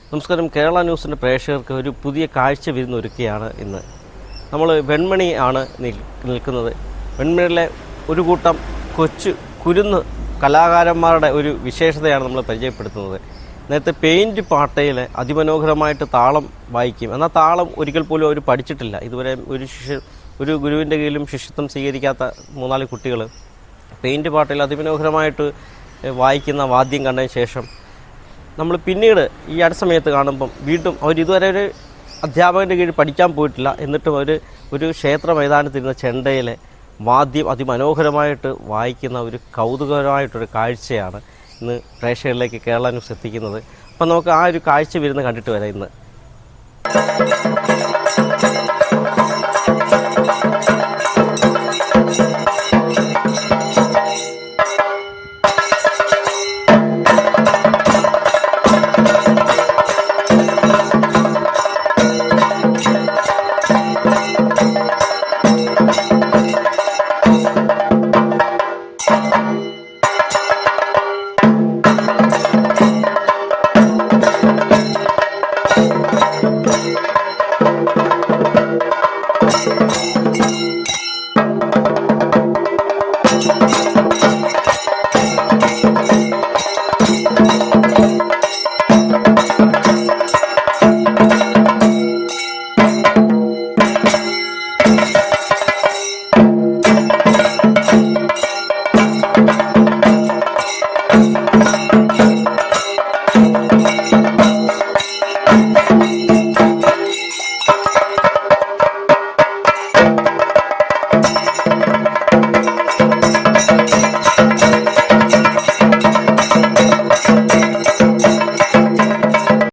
നമസ്കാരം. കേരള ന്യൂസിൻ്റെ പ്രേക്ഷകർക്ക് ഒരു പുതിയ കാഴ്ച വിരുന്നൊരുക്കുകയാണ് ഇന്ന്. നമ്മൾ വെൺമണി ആണ് നിൽക്കുന്നത്. വെൺമണിയിലെ ഒരു കൂട്ടം കൊച്ചു കുരുന്ന് കലാകാരന്മാരുടെ ഒരു വിശേഷതയാണ് നമ്മൾ പരിചയപ്പെടുത്തുന്നത്. നേരത്തെ പെയിൻറ്റ് പാട്ടയിൽ അതിമനോഹരമായിട്ട് താളം വായിക്കും. എന്നാൽ താളം ഒരിക്കൽ പോലും അവർ പഠിച്ചിട്ടില്ല. ഇതുവരെ ഒരു ഗുരുവിൻ്റെ കീഴിലും ശിഷ്യത്വം സ്വീകരിക്കാത്ത 3-4 കുട്ടികൾ പെയിൻറ്റ് പാട്ടയിൽ അതിമനോഹരമായിട്ട് വായിക്കുന്ന വാദ്യം കണ്ടതിന് ശേഷം നമ്മൾ പിന്നീട് ഈ അടുത്ത സമയത്ത് കാണുമ്പം വീണ്ടും അവർ ഇതുവരെ ഒരു അധ്യാപകൻ്റെ കീഴിൽ പഠിക്കാൻ പോയിട്ടില്ല. എന്നിട്ടും ഒരു ക്ഷേത്ര മൈതാനത്തിരുന്ന ചെണ്ടയിലെ വാദ്യം അതിമനോഹരമായിട്ട് വായിക്കുന്ന ഒരു കൗതുകകരമായിട്ടൊരു കാഴ്ചയാണ് ഇന്ന് പ്രേക്ഷകരിലേക്ക് കേരള ന്യൂസ് എത്തിക്കുന്നത്. അപ്പം നമുക്ക് ആ ഒരു കാഴ്ച വരുന്ന കണ്ടിട്ട് വരാം ഇന്ന്.